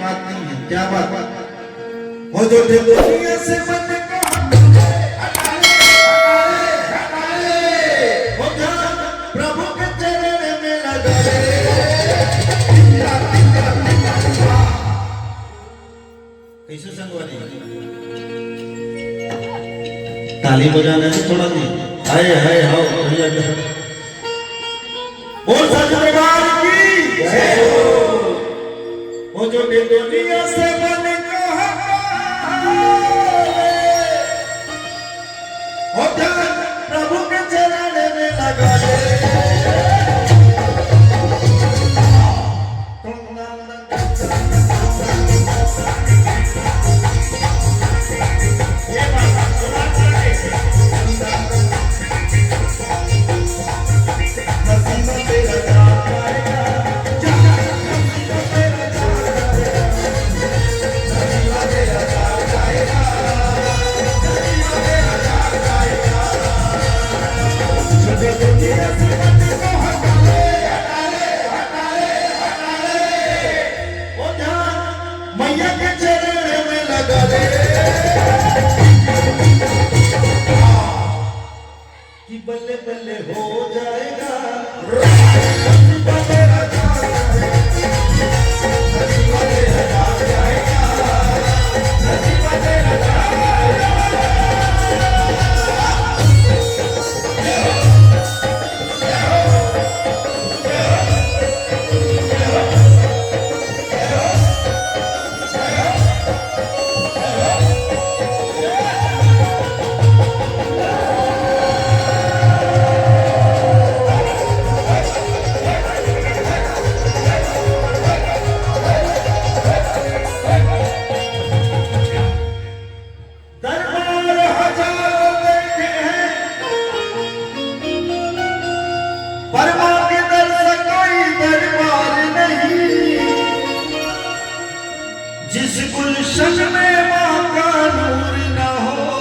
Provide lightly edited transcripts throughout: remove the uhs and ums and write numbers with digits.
बात नहीं है। क्या बात हो जो दुनिया से मन को हो जा प्रभु के चरण में लगा कैसे संगवारी ताली बजाना है थोड़ा सी हाय हाय हाओ बोल सच दरबार की जय हो जो दुनिया से मन को हो जा प्रभु के चरण में लगा दे बल्ले बल्ले हो जाएगा जिस गुलशन में मां का नूर न हो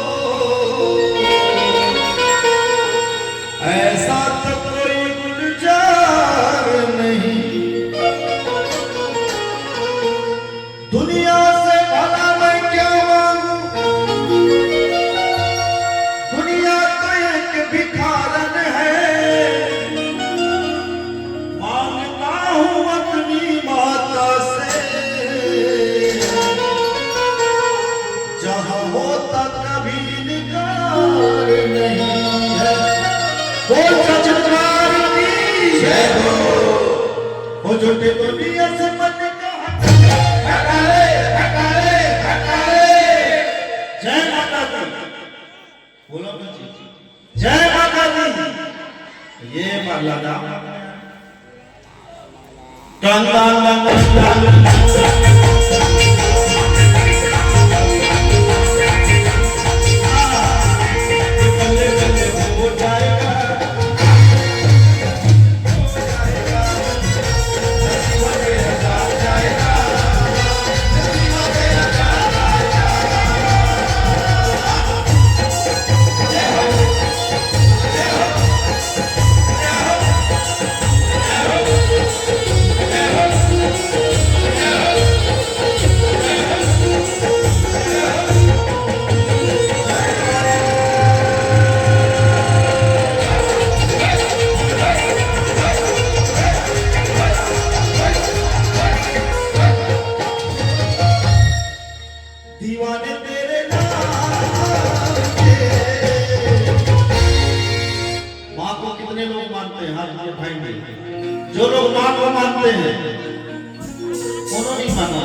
ऐसा तो कोई गुलजार नहीं दुनिया से भला मैं क्या मांगू दुनिया तो एक भिखारन है मांगता हूं अपनी माता से जहां होता कभी निकार नहीं है बोल सच दरबार की जय हो जो दुनिया से मन का हटाए हटाए हटाए जय माता दी बोलो जी जय माता दी ये माला नाम दीवाने तेरे नाम के माँ को कितने लोग मानते हैं हाथ में उठाएंगे जो लोग माँ को मानते हैं कौन नहीं माना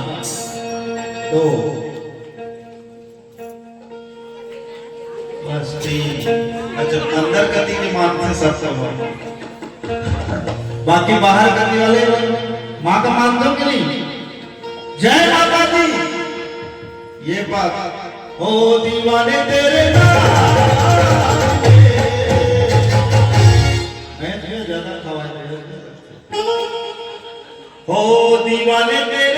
तो बस ठीक अच्छा अंदर गति के मानते सब सब बाकी बाहर गति वाले माँ का मानते हो कि नहीं जय माता दी ये बात हो दीवाने तेरे नाम मैं ज्यादा खवा हो दीवाने तेरे